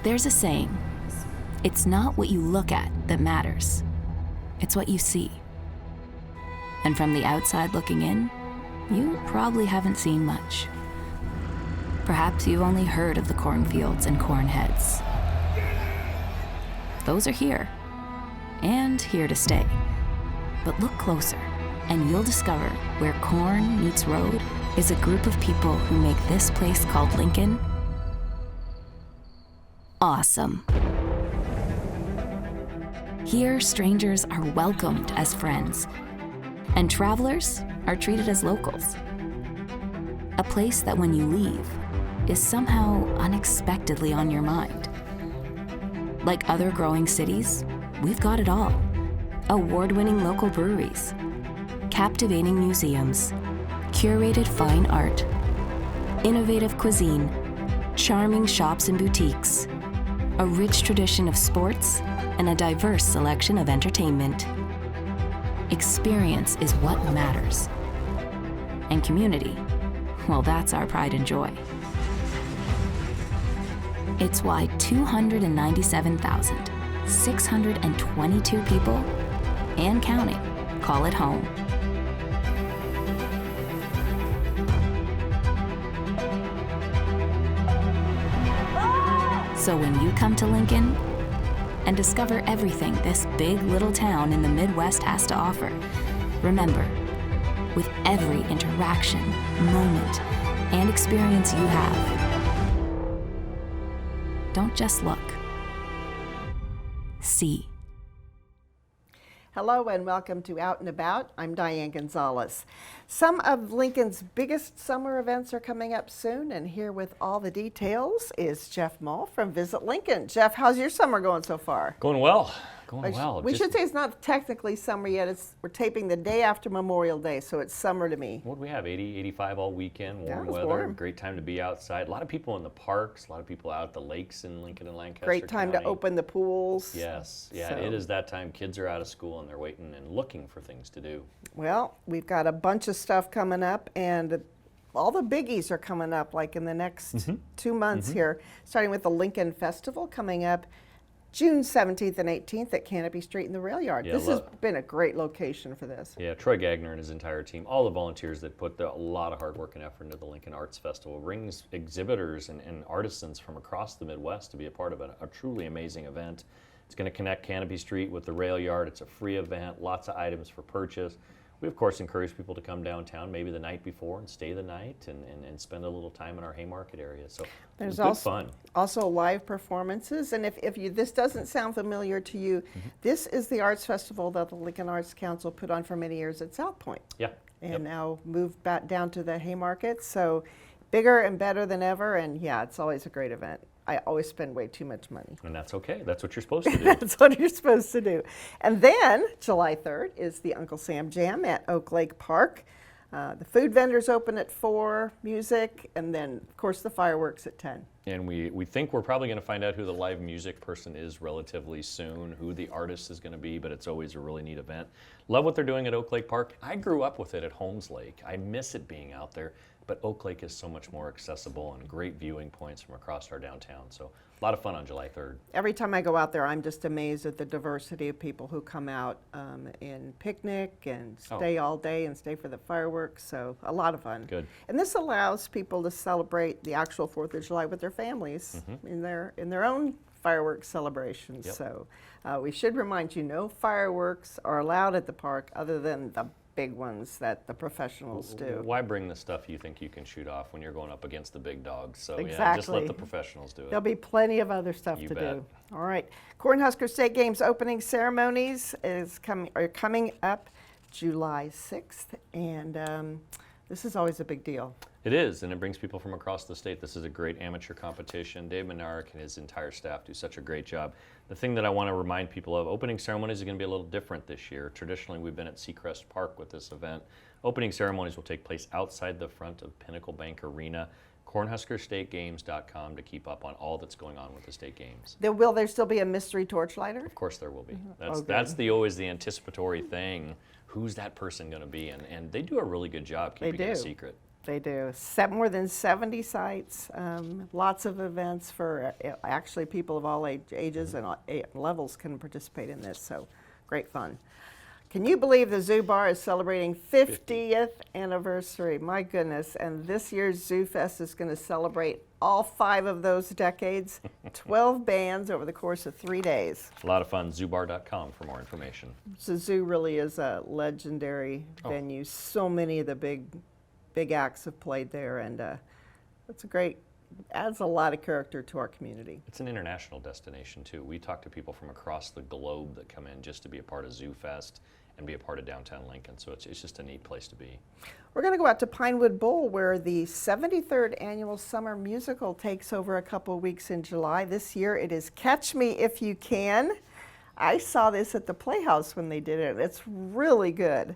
There's a saying, it's not what you look at that matters, it's what you see. And from the outside looking in, you probably haven't seen much. Perhaps you've only heard of the cornfields and corn heads. Those are here, and here to stay. But look closer, and you'll discover where corn meets road is a group of people who make this place called Lincoln awesome. Here, strangers are welcomed as friends, and travelers are treated as locals. A place that when you leave is somehow unexpectedly on your mind. Like other growing cities, we've got it all. Award-winning local breweries, captivating museums, curated fine art, innovative cuisine, charming shops and boutiques, a rich tradition of sports, and a diverse selection of entertainment. Experience is what matters. And community, well, that's our pride and joy. It's why 297,622 people, and counting, call it home. So when you come to Lincoln and discover everything this big little town in the Midwest has to offer, remember, with every interaction, moment, and experience you have, don't just look. See. Hello and welcome to Out and About. I'm Diane Gonzalez. Some of Lincoln's biggest summer events are coming up soon, and here with all the details is Jeff Mull from Visit Lincoln. Jeff, how's your summer going so far? Going well. Going well. We should say it's not technically summer yet. We're taping the day after Memorial Day, so it's summer to me. What do we have? 80, 85 all weekend, warm Yeah, weather, warm. Great time to be outside. A lot of people in the parks, a lot of people out at the lakes in Lincoln and Lancaster Great time County. to open the pools. Yes, yeah, So- it is that time. Kids are out of school and they're waiting and looking for things to do. Well, we've got a bunch of stuff coming up, and all the biggies are coming up like in the next 2 months here, starting with the Lincoln Festival coming up June 17th and 18th at Canopy Street in the Rail Yard. Yeah, This has been a great location for this. Yeah, Troy Gagner and his entire team, all the volunteers that put a lot of hard work and effort into the Lincoln Arts Festival, brings exhibitors and artisans from across the Midwest to be a part of a truly amazing event. It's going to connect Canopy Street with the Rail Yard. It's a free event, lots of items for purchase. We, of course, encourage people to come downtown maybe the night before and stay the night and spend a little time in our Haymarket area. So There's it's good fun. Also live performances, and if this doesn't sound familiar to you, this is the arts festival that the Lincoln Arts Council put on for many years at South Point. Yeah. And now moved back down to the Haymarket, so bigger and better than ever, and yeah, it's always a great event. I always spend way too much money. And that's okay. That's what you're supposed to do. That's what you're supposed to do. And then, July 3rd is the Uncle Sam Jam at Oak Lake Park. The food vendors open at 4, music, and then, of course, the fireworks at 10. And we think we're probably going to find out who the live music person is relatively soon, who the artist is going to be, but it's always a really neat event. Love what they're doing at Oak Lake Park. I grew up with it at Holmes Lake. I miss it being out there, but Oak Lake is so much more accessible and great viewing points from across our downtown. So a lot of fun on July 3rd. Every time I go out there, I'm just amazed at the diversity of people who come out and picnic and stay all day and stay for the fireworks. So a lot of fun. Good. And this allows people to celebrate the actual 4th of July with their families in their own fireworks celebrations. Yep. So we should remind you, no fireworks are allowed at the park other than the big ones that the professionals do. Why bring the stuff you think you can shoot off when you're going up against the big dogs? So yeah, just Exactly. let the professionals do it. There'll be plenty of other stuff You to bet. do. All right. Cornhusker State Games opening ceremonies are coming up July 6th, and this is always a big deal. It is, and it brings people from across the state. This is a great amateur competition. Dave Menarek and his entire staff do such a great job. The thing that I want to remind people of, opening ceremonies are going to be a little different this year. Traditionally, we've been at Seacrest Park with this event. Opening ceremonies will take place outside the front of Pinnacle Bank Arena. CornhuskerStateGames.com to keep up on all that's going on with the state games. Will there still be a mystery torchlighter? Of course there will be. Oh, That's always the anticipatory thing. Who's that person going to be? And they do a really good job keeping it a secret. They do. More than 70 sites, lots of events for actually people of all ages and levels can participate in this, so great fun. Can you believe the Zoo Bar is celebrating 50th anniversary? My goodness, and this year's Zoo Fest is going to celebrate all 5 of those decades, 12 bands over the course of 3 days. A lot of fun. Zoobar.com for more information. The zoo really is a legendary venue. So many of the big acts have played there, and it's a great, adds a lot of character to our community. It's an international destination too. We talk to people from across the globe that come in just to be a part of Zoo Fest and be a part of downtown Lincoln, so it's just a neat place to be. We're going to go out to Pinewood Bowl, where the 73rd annual summer musical takes over a couple of weeks in July. This year it is Catch Me If You Can. I saw this at the Playhouse when they did it. It's really good.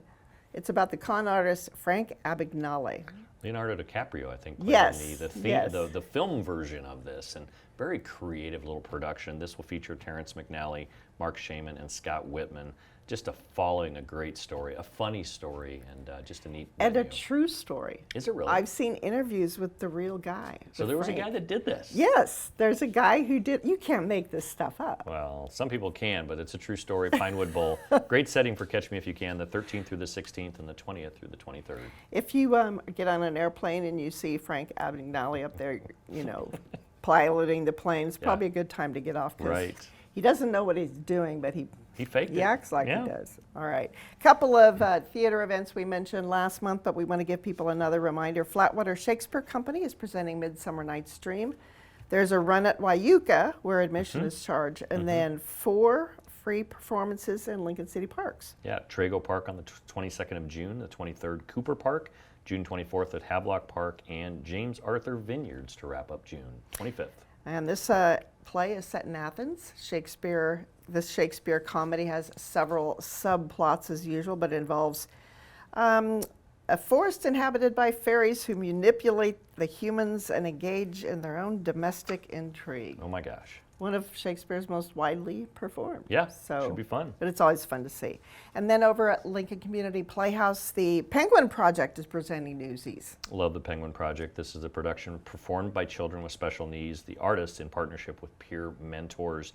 It's about the con artist Frank Abagnale. Leonardo DiCaprio, I think, played Yes, in yes. the film version of this, and very creative little production. This will feature Terrence McNally, Mark Shaman, and Scott Whitman. Just following a great story, a funny story, and just a neat And a venue. true story. Is it really? I've seen interviews with the real guy. So with there was a Frank. guy that did this? Yes, there's a guy who did. You can't make this stuff up. Well, some people can, but it's a true story. Pinewood Bowl. Great setting for Catch Me If You Can, the 13th through the 16th and the 20th through the 23rd. If you get on an airplane and you see Frank Abagnale up there, piloting the plane, it's probably a good time to get off. 'Cause Right. he doesn't know what he's doing, but he faked it. acts like Yeah. he does. All right. Couple of theater events we mentioned last month, but we want to give people another reminder. Flatwater Shakespeare Company is presenting Midsummer Night's Dream. There's a run at Wyuka where admission is charged, and then 4 free performances in Lincoln City Parks. Yeah, Trago Park on the 22nd of June, the 23rd Cooper Park, June 24th at Havelock Park, and James Arthur Vineyards to wrap up June 25th. And this play is set in Athens. This Shakespeare comedy has several subplots as usual, but it involves a forest inhabited by fairies who manipulate the humans and engage in their own domestic intrigue. Oh my gosh. One of Shakespeare's most widely performed. Yeah, so should be fun. But it's always fun to see. And then over at Lincoln Community Playhouse, the Penguin Project is presenting Newsies. Love the Penguin Project. This is a production performed by children with special needs, the artists in partnership with peer mentors,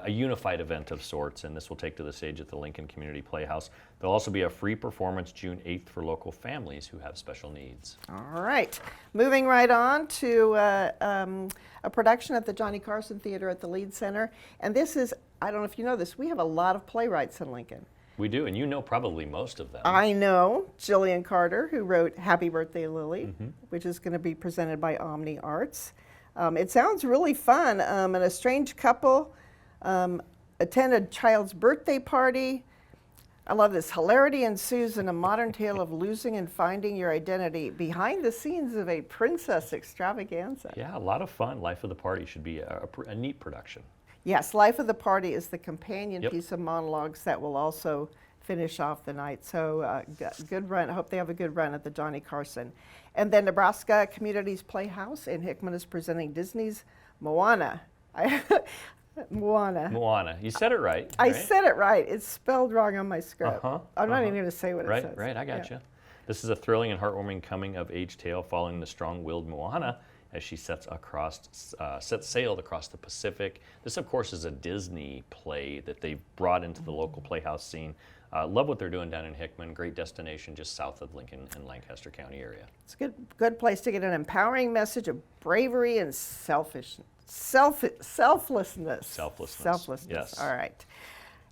a unified event of sorts, and this will take to the stage at the Lincoln Community Playhouse. There'll also be a free performance June 8th for local families who have special needs. All right. Moving right on to a production at the Johnny Carson Theater at the Lead Center. And this is, I don't know if you know this, we have a lot of playwrights in Lincoln. We do, and you know probably most of them. I know Jillian Carter, who wrote Happy Birthday, Lily, which is going to be presented by Omni Arts. It sounds really fun. And a strange couple attend a child's birthday party. I love this. Hilarity ensues in a modern tale of losing and finding your identity behind the scenes of a princess extravaganza. Yeah, a lot of fun. Life of the Party should be a neat production. Yes, Life of the Party is the companion Yep. piece of monologues that will also finish off the night. So good run. I hope they have a good run at the Johnny Carson. And then Nebraska Communities Playhouse in Hickman is presenting Disney's Moana. Moana. You said it right. I right? said it right. It's spelled wrong on my script. I'm not even going to say what it Right, says. right, I got Yeah. you. This is a thrilling and heartwarming coming-of-age tale following the strong-willed Moana as she sets sail across the Pacific. This, of course, is a Disney play that they've brought into the local playhouse scene. Love what they're doing down in Hickman. Great destination just south of Lincoln and Lancaster County area. It's a good place to get an empowering message of bravery and selflessness. Selflessness, yes. All right.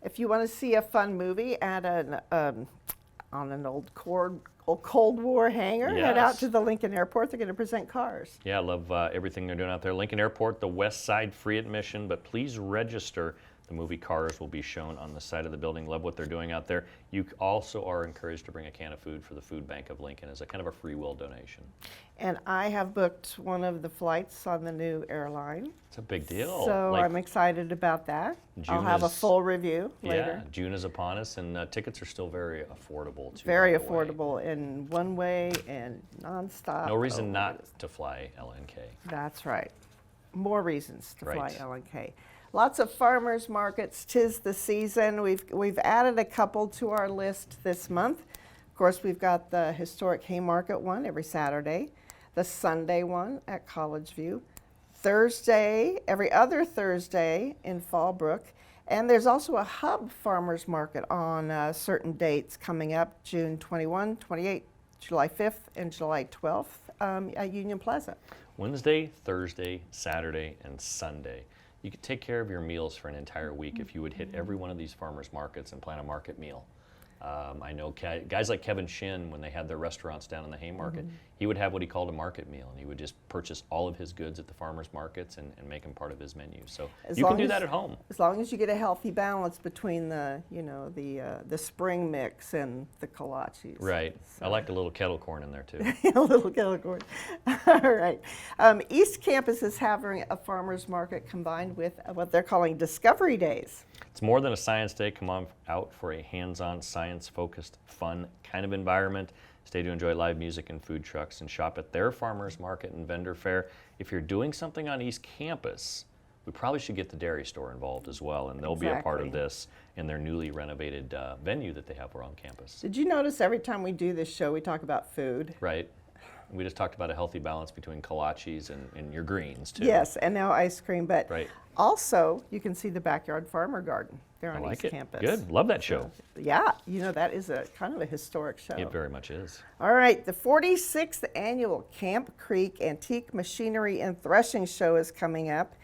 If you want to see a fun movie at on an old Cold War hangar, head out Yes. to the Lincoln Airport. They're going to present Cars. Yeah, I love everything they're doing out there. Lincoln Airport, the west side, free admission, but please register. The movie Cars will be shown on the side of the building. Love what they're doing out there. You also are encouraged to bring a can of food for the Food Bank of Lincoln as a kind of a free will donation. And I have booked one of the flights on the new airline. It's a big deal. So Like, I'm excited about that. I'll June have a is- full review yeah, later. June is upon us, and tickets are still very affordable. To Very right away. affordable in one way and nonstop. No reason Oh, not to fly LNK. That's right. More reasons to fly Right. LNK. Lots of farmers markets. 'Tis the season. We've added a couple to our list this month. course, we've got the historic Haymarket one every Saturday, the Sunday one at College View, Thursday, every other Thursday in Fallbrook, and there's also a hub farmers market on certain dates coming up, June 21, 28, July 5th, and July 12th at Union Plaza. Wednesday, Thursday, Saturday, and Sunday. You could take care of your meals for an entire week if you would hit every one of these farmers markets and plan a market meal. I know guys like Kevin Shin, when they had their restaurants down in the Haymarket, he would have what he called a market meal, and he would just purchase all of his goods at the farmers markets and make them part of his menu. So you can do that at home. As long as you get a healthy balance between the, the spring mix and the kolaches. Right. So. I like a little kettle corn in there too. A little kettle corn. All right. East Campus is having a farmers market combined with what they're calling Discovery Days. It's more than a science day. Come on out for a hands-on, science-focused, fun kind of environment. Stay to enjoy live music and food trucks and shop at their farmers market and vendor fair. If you're doing something on East Campus, we probably should get the dairy store involved as well, and they'll be a part of this in their newly renovated venue that they have around campus. Did you notice every time we do this show, we talk about food? Right. We just talked about a healthy balance between kolaches and your greens, too. Yes, and now ice cream. But right. Also, you can see the Backyard Farmer Garden there on East Campus. Good. Love that show. Yeah, that is a kind of a historic show. It very much is. All right, the 46th annual Camp Creek Antique Machinery and Threshing Show is coming up.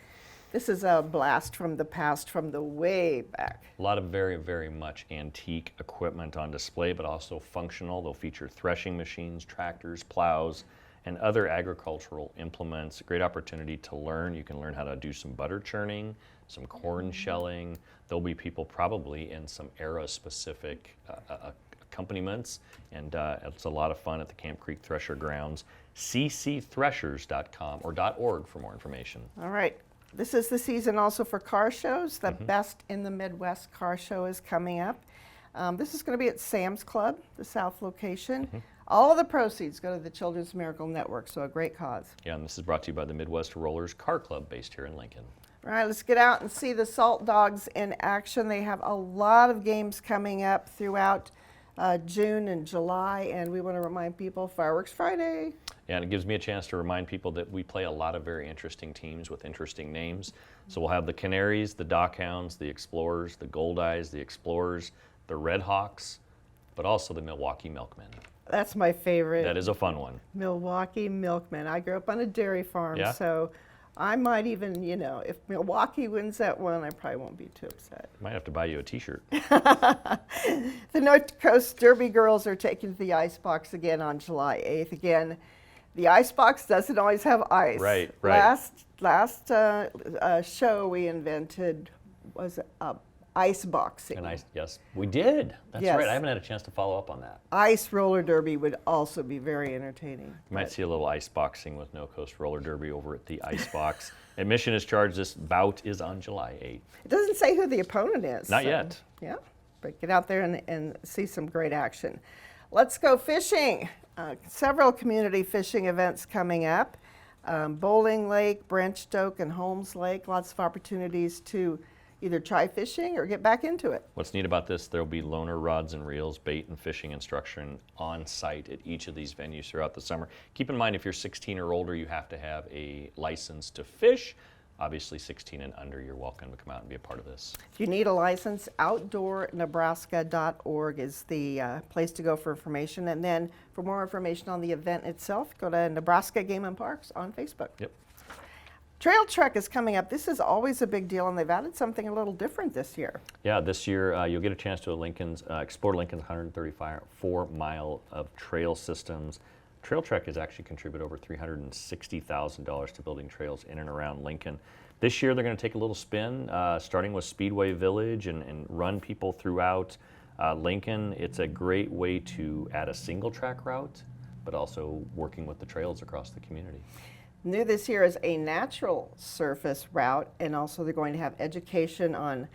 This is a blast from the past, from the way back. A lot of very, very much antique equipment on display, but also functional. They'll feature threshing machines, tractors, plows, and other agricultural implements. A great opportunity to learn. You can learn how to do some butter churning, some corn shelling. There'll be people probably in some era-specific accompaniments, and it's a lot of fun at the Camp Creek Thresher Grounds. ccthreshers.com or .org for more information. All right. This is the season also for car shows. The Best in the Midwest car show is coming up. This is going to be at Sam's Club, the South location. All of the proceeds go to the Children's Miracle Network, so a great cause. Yeah, and this is brought to you by the Midwest Rollers Car Club based here in Lincoln. All right, let's get out and see the Salt Dogs in action. They have a lot of games coming up throughout June and July, and we want to remind people, Fireworks Friday. Yeah, and it gives me a chance to remind people that we play a lot of very interesting teams with interesting names. So we'll have the Canaries, the Dockhounds, the Explorers, the Goldeyes, the Explorers, the Red Hawks, but also the Milwaukee Milkmen. That's my favorite. That is a fun one. Milwaukee Milkmen. I grew up on a dairy farm, so I might even, if Milwaukee wins that one, I probably won't be too upset. Might have to buy you a t-shirt. The North Coast Derby girls are taking to the Icebox again on July 8th. Again, the Icebox doesn't always have ice. Right. Last show we invented was ice boxing. Yes, we did. That's yes. right. I haven't had a chance to follow up on that. Ice roller derby would also be very entertaining. You might see a little ice boxing with No Coast Roller Derby over at the Icebox. Admission is charged. This bout is on July 8th. It doesn't say who the opponent is. Not yet. Yeah, but get out there and see some great action. Let's go fishing. Several community fishing events coming up. Bowling Lake, Branchstoke, and Holmes Lake. Lots of opportunities to either try fishing or get back into it. What's neat about this, there'll be loaner rods and reels, bait and fishing instruction on site at each of these venues throughout the summer. Keep in mind, if you're 16 or older, you have to have a license to fish. Obviously, 16 and under, you're welcome to come out and be a part of this. If you need a license, outdoornebraska.org is the place to go for information. And then for more information on the event itself, go to Nebraska Game and Parks on Facebook. Yep. Trail Trek is coming up. This is always a big deal, and they've added something a little different this year. Yeah, this year you'll get a chance to explore Lincoln's 134-mile of trail systems. Trail Trek has actually contributed over $360,000 to building trails in and around Lincoln. This year they're going to take a little spin, starting with Speedway Village and run people throughout Lincoln. It's a great way to add a single track route, but also working with the trails across the community. New this year is a natural surface route, and also they're going to have education on,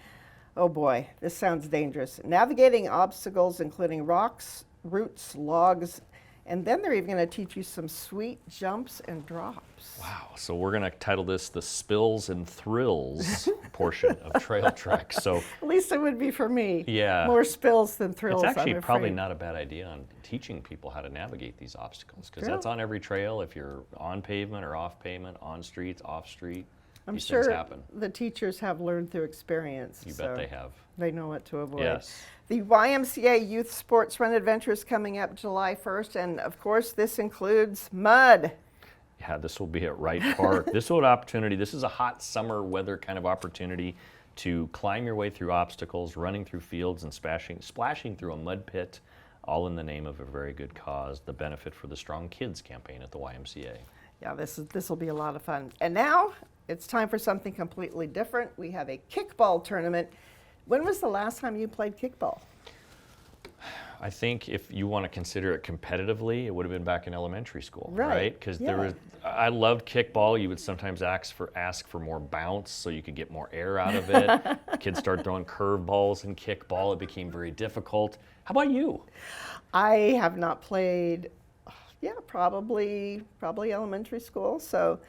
oh boy, this sounds dangerous, navigating obstacles including rocks, roots, logs, And then they're even going to teach you some sweet jumps and drops. Wow. So we're going to title this the Spills and Thrills portion of Trail Trek. So At least it would be for me. Yeah. More spills than thrills. it's actually I'm probably afraid. not a bad idea on teaching people how to navigate these obstacles, because True. that's on every trail. If you're on pavement or off pavement, on streets, off street, I'm these sure things happen. the teachers have learned through experience. You so bet they have. They know what to avoid. Yes. The YMCA Youth Sports Run Adventure is coming up July 1st, and of course, this includes mud. Yeah, this will be at Wright Park. This is an opportunity. This is a hot summer weather kind of opportunity to climb your way through obstacles, running through fields and splashing through a mud pit, all in the name of a very good cause, the Benefit for the Strong Kids campaign at the YMCA. Yeah, this will be a lot of fun. And now it's time for something completely different. We have a kickball tournament. When was the last time you played kickball? I think if you want to consider it competitively, it would have been back in elementary school, Right, right? Because yeah. I loved kickball. You would sometimes ask for more bounce so you could get more air out of it. Kids started throwing curveballs and kickball. It became very difficult. How about you? I have not played, probably elementary school. So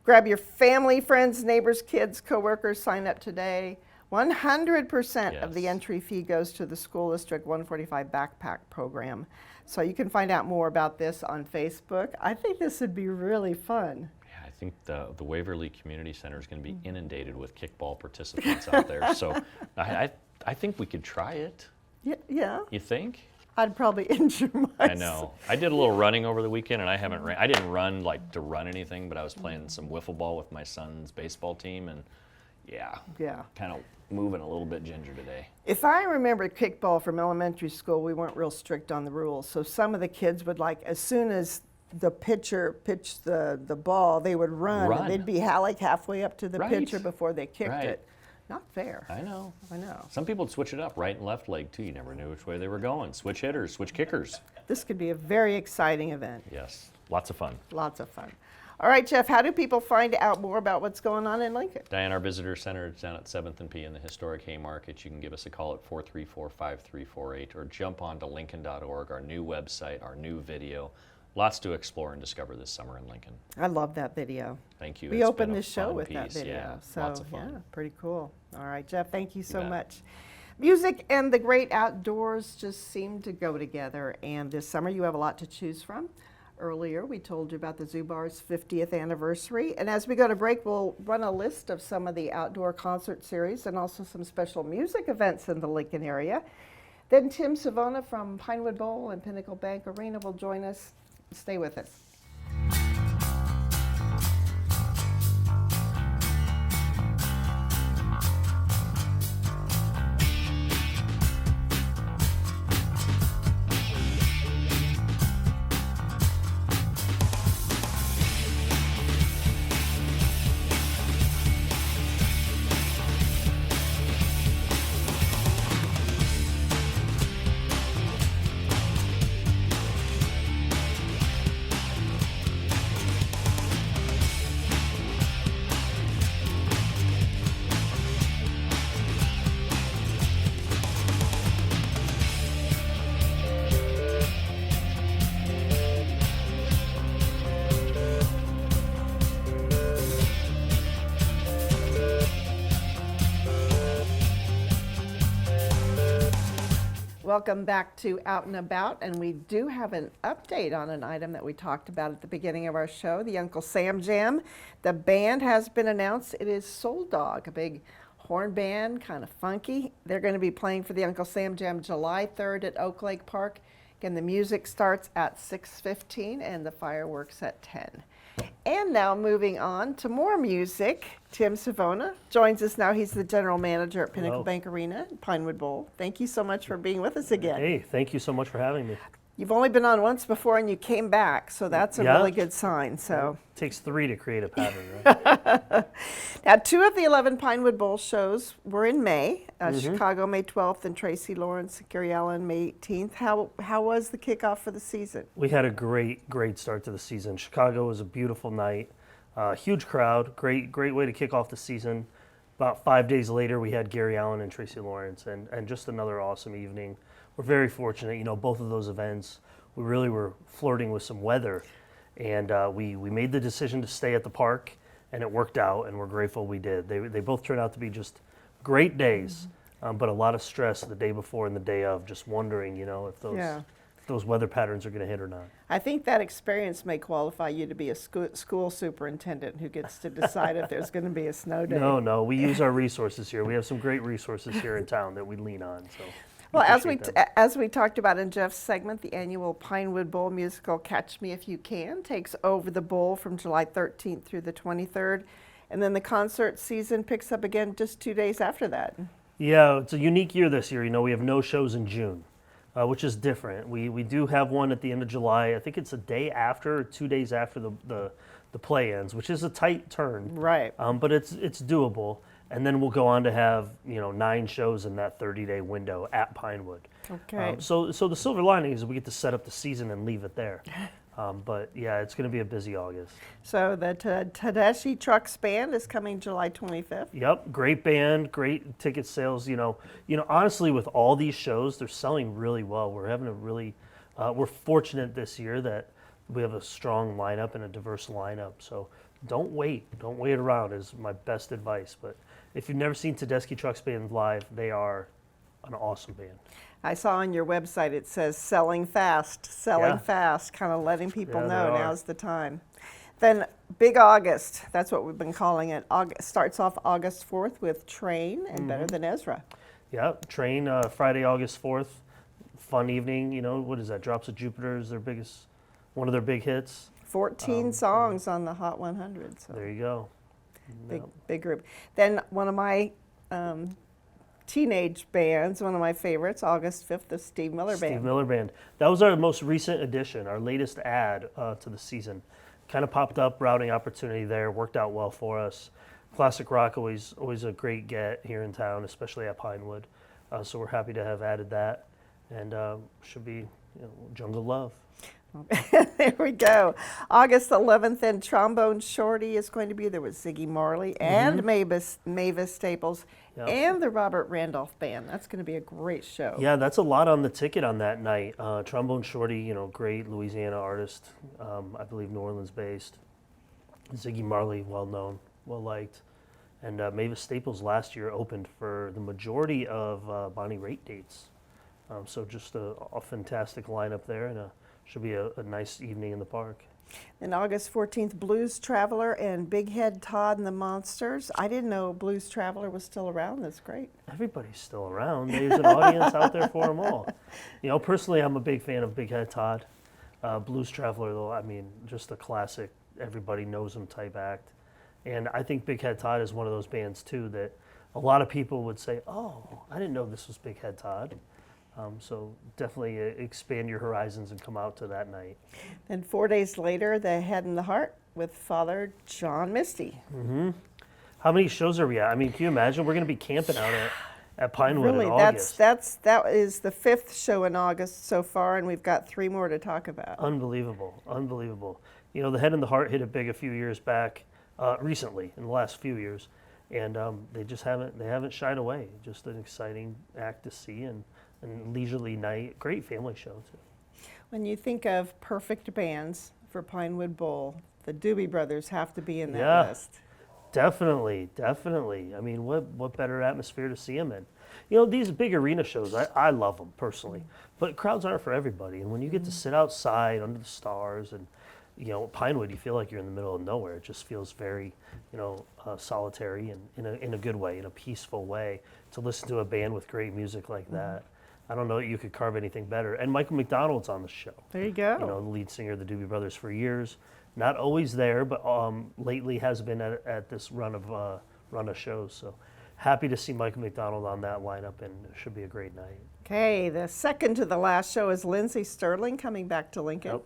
grab your family, friends, neighbors, kids, coworkers, sign up today. 100% of the Yes. entry fee goes to the School District 145 Backpack Program. So you can find out more about this on Facebook. I think this would be really fun. Yeah, I think the Waverly Community Center is going to be inundated with kickball participants out there. So I think we could try it. Yeah, You think? I'd probably injure myself. I know. I did a little running over the weekend, and I haven't ran. I didn't run like to run anything, but I was playing some wiffle ball with my son's baseball team, and yeah, kind of moving a little bit ginger today. If I remember kickball from elementary school, we weren't real strict on the rules. So some of the kids would as soon as the pitcher pitched the ball, they would run. Run. And they'd be halfway up to the Right. pitcher before they kicked Right. it. Not fair. I know. I know. Some people would switch it up, right and left leg too. You never knew which way they were going. Switch hitters, switch kickers. This could be a very exciting event. Yes, lots of fun. Lots of fun. All right, Jeff, how do people find out more about what's going on in Lincoln? Diane, our visitor center is down at 7th and P in the historic Haymarket. You can give us a call at 434-5348 or jump on to lincoln.org, our new website, our new video. Lots to explore and discover this summer in Lincoln. I love that video. Thank you. We It's opened been a this show fun with that piece. video. Yeah, So, lots of fun. yeah, pretty cool. All right, Jeff, thank you so bet. much. Music and the great outdoors just seem to go together, and this summer you have a lot to choose from. Earlier, we told you about the Zoo Bar's 50th anniversary, and as we go to break, we'll run a list of some of the outdoor concert series and also some special music events in the Lincoln area. Then Tim Savona from Pinewood Bowl and Pinnacle Bank Arena will join us. Stay with us. Welcome back to Out and About, and we do have an update on an item that we talked about at the beginning of our show, the Uncle Sam Jam. The band has been announced. It is Soul Dog, a big horn band, kind of funky. They're going to be playing for the Uncle Sam Jam July 3rd at Oak Lake Park. Again, the music starts at 6:15 and the fireworks at 10. And now moving on to more music, Tim Savona joins us now. He's the general manager at Pinnacle Hello. Bank Arena, Pinewood Bowl. Thank you so much for being with us again. Hey, thank you so much for having me. You've only been on once before and you came back, so that's a Yeah. really good sign. So It takes 3 to create a pattern, right? now 2 of the 11 Pinewood Bowl shows were in May, Mm-hmm. Chicago May 12th and Tracy Lawrence, Gary Allen May 18th. How was the kickoff for the season? We had a great start to the season. Chicago was a beautiful night, huge crowd, great way to kick off the season. About 5 days later, we had Gary Allen and Tracy Lawrence, and just another awesome evening. We're very fortunate, both of those events we really were flirting with some weather, and we made the decision to stay at the park, and it worked out, and we're grateful we did. They both turned out to be just great days, but a lot of stress the day before and the day of, just wondering, if those weather patterns are going to hit or not. I think that experience may qualify you to be a school superintendent who gets to decide if there's going to be a snow day. No, we use our resources here. We have some great resources here in town that we lean on. So, Well, appreciate them. as we talked about in Jeff's segment, the annual Pinewood Bowl musical Catch Me If You Can takes over the bowl from July 13th through the 23rd, and then the concert season picks up again just 2 days after that. Yeah, it's a unique year this year. We have no shows in June, which is different. We do have one at the end of July. I think it's a day after, or 2 days after the play ends, which is a tight turn. Right. But it's doable. And then we'll go on to have 9 shows in that 30-day window at Pinewood. Okay. So the silver lining is we get to set up the season and leave it there. But yeah, it's going to be a busy August. So the Tedeschi Trucks Band is coming July 25th. Yep, great band, great ticket sales. Honestly, with all these shows, they're selling really well. We're having we're fortunate this year that we have a strong lineup and a diverse lineup. So don't wait around is my best advice. But if you've never seen Tedeschi Trucks Band live, they are an awesome band. I saw on your website it says selling fast, kind of letting people Yeah, know they are. now's the time. Then Big August, that's what we've been calling it. August starts off August 4th with Train and Better Than Ezra. Yeah, Train, Friday, August 4th. Fun evening, what is that? Drops of Jupiter is one of their big hits. 14 songs on the Hot 100. So There you go. big group. Then one of my teenage bands, one of my favorites, August 5th, the Steve Miller Band. Steve Miller Band. That was our most recent addition, our latest add to the season. Kind of popped up, routing opportunity there, worked out well for us. Classic rock, always a great get here in town, especially at Pinewood. So we're happy to have added that, and should be Jungle Love. There we go. August 11th, and Trombone Shorty is going to be there with Ziggy Marley and Mavis Staples Yep. and the Robert Randolph Band. That's going to be a great show. Yeah, that's a lot on the ticket on that night. Trombone Shorty, great Louisiana artist, I believe New Orleans based. Ziggy Marley, well known, well liked. And Mavis Staples last year opened for the majority of Bonnie Raitt dates. So just a fantastic lineup there, and should be a nice evening in the park. And August 14th, Blues Traveler and Big Head Todd and the Monsters. I didn't know Blues Traveler was still around. That's great. Everybody's still around. There's an audience out there for them all. Personally, I'm a big fan of Big Head Todd. Blues Traveler, though, just a classic, everybody knows him type act. And I think Big Head Todd is one of those bands, too, that a lot of people would say, oh, I didn't know this was Big Head Todd. So definitely expand your horizons and come out to that night. And 4 days later, The Head and the Heart with Father John Misty. How many shows are we at? Can you imagine? We're going to be camping out at Pinewood Really, in August. that is the 5th show in August so far, and we've got 3 more to talk about. Unbelievable. The Head and the Heart hit it big a few years back, recently, in the last few years, and they haven't shied away. Just an exciting act to see and leisurely night, great family show too. When you think of perfect bands for Pinewood Bowl, the Doobie Brothers have to be in that Yeah. list. Definitely. What better atmosphere to see them in? These big arena shows, I love them personally, but crowds aren't for everybody. And when you get to sit outside under the stars and, Pinewood, you feel like you're in the middle of nowhere. It just feels very, solitary and in a good way, in a peaceful way, to listen to a band with great music like that. I don't know that you could carve anything better. And Michael McDonald's on the show. There you go. The lead singer of the Doobie Brothers for years. Not always there, but lately has been at this run of shows. So happy to see Michael McDonald on that lineup, and it should be a great night. Okay, the second to the last show is Lindsey Sterling coming back to Lincoln. Yep.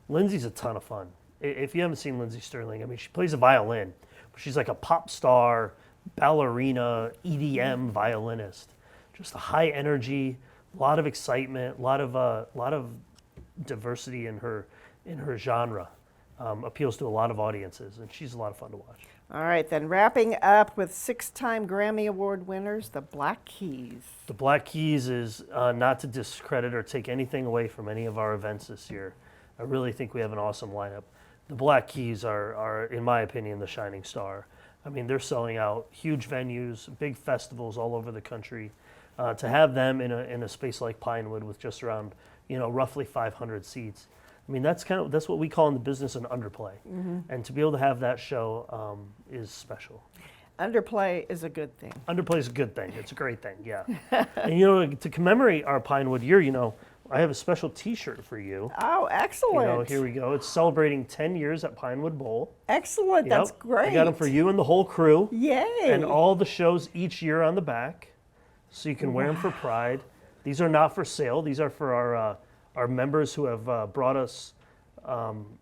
Lindsay's a ton of fun. If you haven't seen Lindsey Sterling, she plays a violin, but she's like a pop star, ballerina, EDM violinist. Just a high energy, a lot of excitement, a lot of diversity in her genre. Appeals to a lot of audiences, and she's a lot of fun to watch. All right, then wrapping up with 6-time Grammy Award winners, the Black Keys. The Black Keys is not to discredit or take anything away from any of our events this year. I really think we have an awesome lineup. The Black Keys are, in my opinion, the shining star. I mean, they're selling out huge venues, big festivals all over the country. To have them in a space like Pinewood with just around, roughly 500 seats. I mean, that's what we call in the business an underplay. And to be able to have that show is special. Underplay is a good thing. Underplay is a good thing. It's a great thing, yeah. And to commemorate our Pinewood year, I have a special T-shirt for you. Oh, excellent. Here we go. It's celebrating 10 years at Pinewood Bowl. Excellent. That's Yep. great. I got them for you and the whole crew. Yay. And all the shows each year on the back, so you can wear them for pride. These are not for sale. These are for our members who have brought us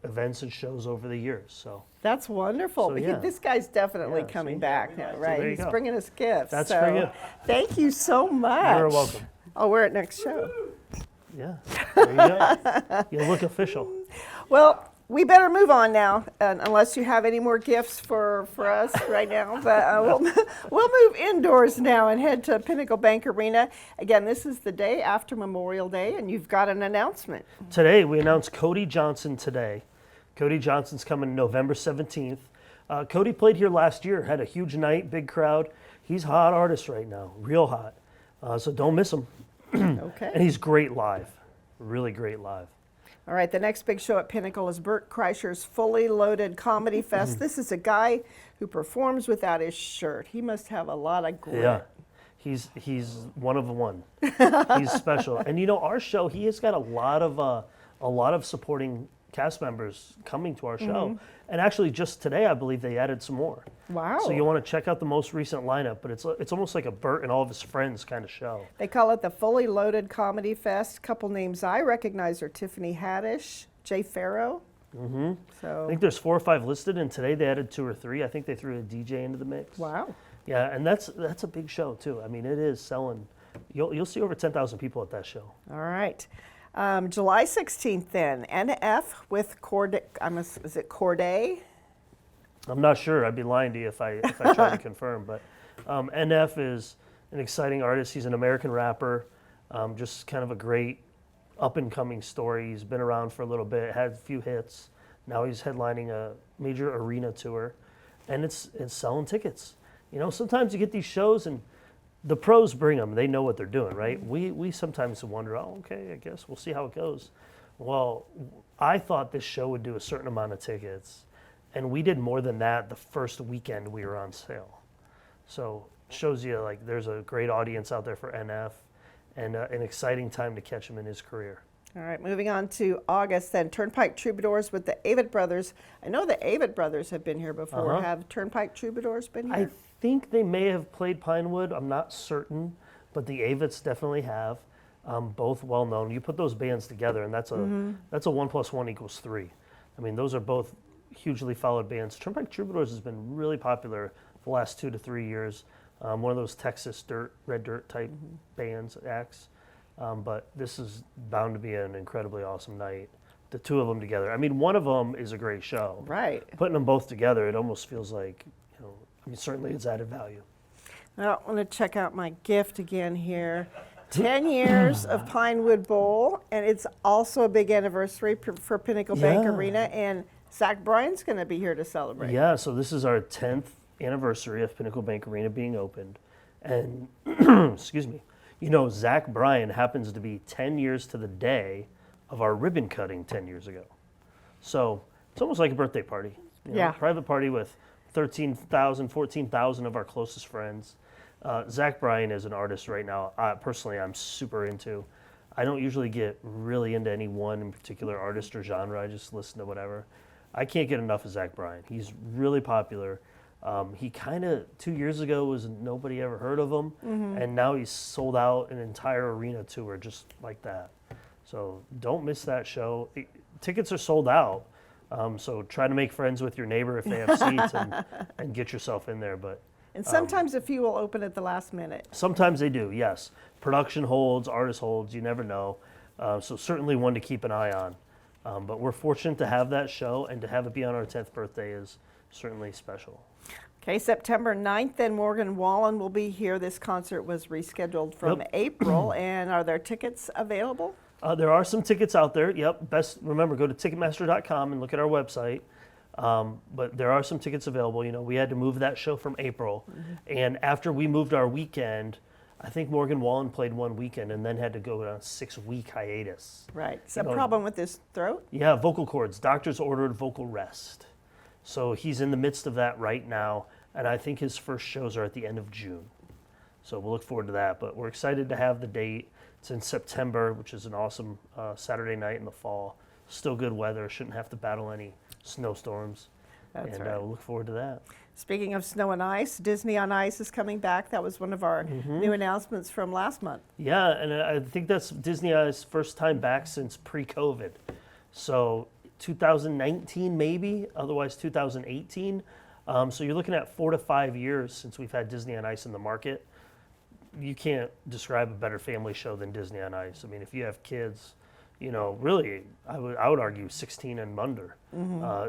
events and shows over the years. So That's wonderful. So, yeah. This guy's definitely Yeah, coming see? back now, right? there you He's go. bringing us gifts. That's so for you. Thank you so much. You're welcome. I'll wear it next show. Yeah, there you go. You look official. Well, we better move on now, unless you have any more gifts for us right now. But we'll move indoors now and head to Pinnacle Bank Arena. Again, this is the day after Memorial Day, and you've got an announcement. Today, we announced Cody Johnson today. Cody Johnson's coming November 17th. Cody played here last year, had a huge night, big crowd. He's a hot artist right now, real hot. So don't miss him. Okay. And he's great live, really great live. All right, the next big show at Pinnacle is Bert Kreischer's Fully Loaded Comedy Fest. This is a guy who performs without his shirt. He must have a lot of grit. Yeah, he's one of the one. He's special. And our show, he has got a lot of supporting cast members coming to our show. And actually, just today, I believe they added some more. Wow. So you want to check out the most recent lineup, but it's almost like a Bert and all of his friends kind of show. They call it the Fully Loaded Comedy Fest. Couple names I recognize are Tiffany Haddish, Jay Farrow. I So, think there's 4 or 5 listed, and today they added 2 or 3. I think they threw a DJ into the mix. wow. Yeah, and that's a big show too. I mean, it is selling. You'll see over 10,000 people at that show. All right. July 16th then, NF with Corday. Is it Corday? I'm not sure. I'd be lying to you if I tried to confirm. But NF is an exciting artist. He's an American rapper. Just kind of a great up and coming story. He's been around for a little bit, had a few hits. Now he's headlining a major arena tour, and it's selling tickets. Sometimes you get these shows and the pros bring them. They know what they're doing, right? We sometimes wonder, okay, I guess we'll see how it goes. Well, I thought this show would do a certain amount of tickets, and we did more than that the first weekend we were on sale. So it shows you there's a great audience out there for NF, and an exciting time to catch him in his career. All right, moving on to August then, Turnpike Troubadours with the Avett Brothers. I know the Avett Brothers have been here before. Have Turnpike Troubadours been I here? think they may have played Pinewood. I'm not certain, but the Avetts definitely have. Both well known. You put those bands together, and that's a 1 + 1 = 3. I mean, those are both hugely followed bands. Turnpike Troubadours has been really popular the last 2 to 3 years. One of those Texas red dirt type bands, acts. But this is bound to be an incredibly awesome night. The two of them together. I mean, one of them is a great show. Right. Putting them both together, it almost feels like, certainly it's added value. Well, I want to check out my gift again here. 10 years of Pinewood Bowl, and it's also a big anniversary for Pinnacle Bank Yeah. Arena, and Zach Bryan's going to be here to celebrate. Yeah, so this is our 10th anniversary of Pinnacle Bank Arena being opened. And, excuse me, Zach Bryan happens to be 10 years to the day of our ribbon cutting 10 years ago. So it's almost like a birthday party. Yeah. Private party with 13,000, 14,000 of our closest friends. Zach Bryan is an artist right now. Personally, I'm super into. I don't usually get really into any one in particular artist or genre. I just listen to whatever. I can't get enough of Zach Bryan. He's really popular. He kind of 2 years ago was nobody ever heard of him, and now he's sold out an entire arena tour just like that. So don't miss that show. Tickets are sold out, so try to make friends with your neighbor if they have seats and get yourself in there. But And sometimes a few will open at the last minute. sometimes they do, yes. Production holds, artist holds, you never know. So certainly one to keep an eye on. But we're fortunate to have that show, and to have it be on our 10th birthday is certainly special. Okay, September 9th, then Morgan Wallen will be here. This concert was rescheduled from Yep. April, and are there tickets available? There are some tickets out there. Yep. Remember, go to Ticketmaster.com and look at our website. But there are some tickets available. You know, we had to move that show from April, and after we moved our weekend, I think Morgan Wallen played one weekend and then had to go on a 6-week hiatus. Right. Some No. problem with his throat? Yeah, vocal cords. Doctors ordered vocal rest. So he's in the midst of that right now, and I think his first shows are at the end of June. So we'll look forward to that. But we're excited to have the date. It's in September, which is an awesome Saturday night in the fall. Still good weather. Shouldn't have to battle any snowstorms. That's and right. we'll look forward to that. Speaking of snow and ice, Disney on Ice is coming back. That was one of our new announcements from last month. Yeah, and I think that's Disney's first time back since pre-COVID. So 2019 maybe, otherwise 2018. So you're looking at 4 to 5 years since we've had Disney on Ice in the market. You can't describe a better family show than Disney on Ice. I mean, if you have kids, you know, really, I would argue 16 and under.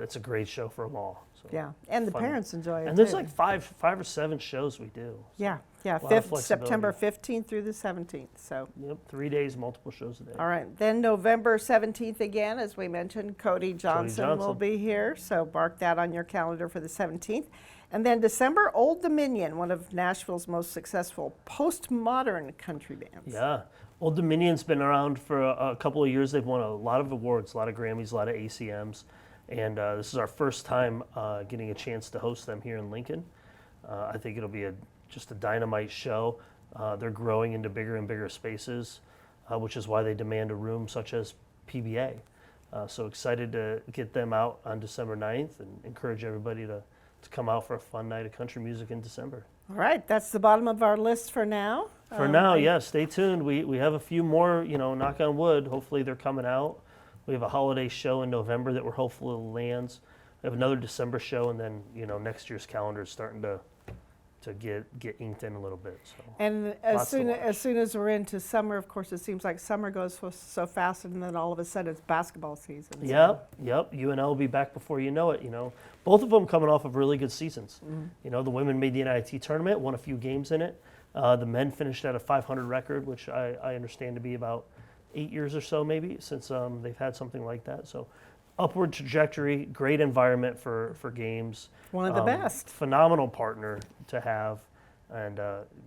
It's a great show for them all. So Yeah, and the fun. parents enjoy it And there's too. like five or seven shows we do. Yeah, lot of 5th, September flexibility. 15th through the 17th. So, Yep, 3 days, multiple shows a day. all right. Then November 17th again, as we mentioned, Cody Johnson will Johnson. be here. So mark that on your calendar for the 17th. And then December, Old Dominion, one of Nashville's most successful postmodern country bands. Yeah. Old Dominion's been around for a couple of years. They've won a lot of awards, a lot of Grammys, a lot of ACMs. And this is our first time getting a chance to host them here in Lincoln. I think it'll be just a dynamite show. They're growing into bigger and bigger spaces, which is why they demand a room such as PBA. So excited to get them out on December 9th and encourage everybody to come out for a fun night of country music in December. All right, that's the bottom of our list for now. For now, yeah, stay tuned. We have a few more, you know, knock on wood. Hopefully they're coming out. We have a holiday show in November that we're hopeful lands. We have another December show, and then, you know, next year's calendar is starting to get inked in a little bit. So And Lots to as soon as we're into summer, of course, it seems like summer goes so fast, and then all of a sudden it's basketball season. So- Yep. UNL will be back before you know it. You know, both of them coming off of really good seasons. You know, the women made the NIT tournament, won a few games in it. The men finished at a 500 record, which I understand to be about 8 years or so, maybe since they've had something like that. So, upward trajectory, great environment for games. One of the best. Phenomenal partner to have. And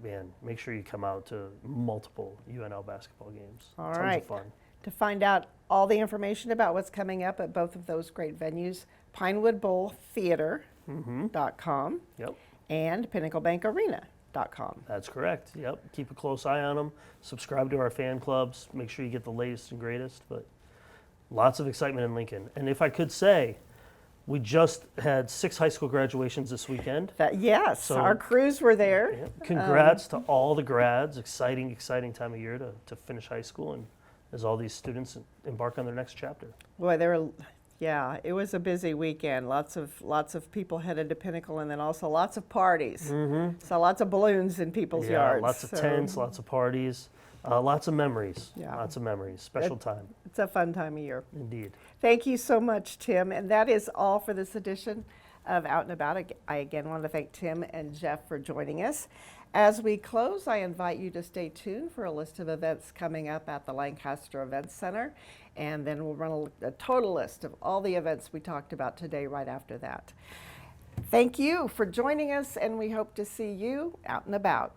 man, make sure you come out to multiple UNL basketball games. All Tons right. of fun. To find out all the information about what's coming up at both of those great venues, PinewoodBowlTheater.com Yep. and PinnacleBankArena.com. That's correct. Yep. Keep a close eye on them. Subscribe to our fan clubs. Make sure you get the latest and greatest. But lots of excitement in Lincoln. And if I could say, we just had 6 high school graduations this weekend. Yes, So- our crews were there. Yeah. Congrats to all the grads. Exciting time of year to finish high school and as all these students embark on their next chapter. Boy, it was a busy weekend. Lots of people headed to Pinnacle, and then also lots of parties. So lots of balloons in people's yards. Lots of So tents, lots of parties, lots of memories. Yeah. Lots of memories. Special time, It's a fun time of year. indeed. Thank you so much, Tim. And that is all for this edition of Out and About. I again want to thank Tim and Jeff for joining us. As we close, I invite you to stay tuned for a list of events coming up at the Lancaster Events Center. And then we'll run a total list of all the events we talked about today right after that. Thank you for joining us, and we hope to see you out and about.